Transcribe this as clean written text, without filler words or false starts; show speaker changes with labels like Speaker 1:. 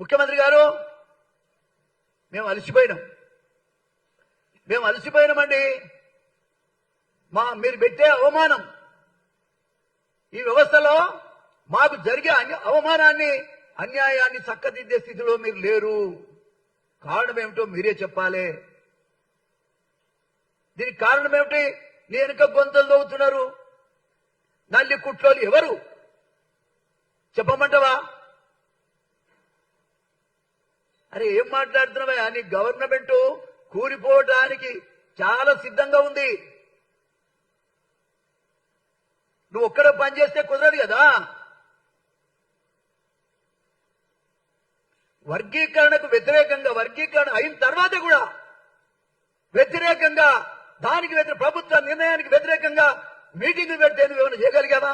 Speaker 1: ముఖ్యమంత్రి గారు మేము అలసిపోయినామండి. మీరు పెట్టే అవమానం, ఈ వ్యవస్థలో మాకు జరిగే అవమానాన్ని, అన్యాయాన్ని చక్కదిద్దే స్థితిలో మీరు లేరు. కారణం ఏమిటో మీరే చెప్పాలి. దీనికి కారణం ఏమిటి? నీ వెనుక గొంతులు దవ్వుతున్నారు నల్లి కుట్లోలు ఎవరు చెప్పమంటావా? అరే ఏం మాట్లాడుతున్నావా? నీ గవర్నమెంట్ కూలిపోవడానికి చాలా సిద్ధంగా ఉంది. నువ్వు ఒక్కడే పని చేస్తే కుదరదు కదా. వర్గీకరణకు వ్యతిరేకంగా, వర్గీకరణ అయిన తర్వాత కూడా వ్యతిరేకంగా, దానికి ప్రభుత్వ నిర్ణయానికి వ్యతిరేకంగా మీటింగ్లు పెడితే నువ్వు ఏమైనా చేయగలిగావా?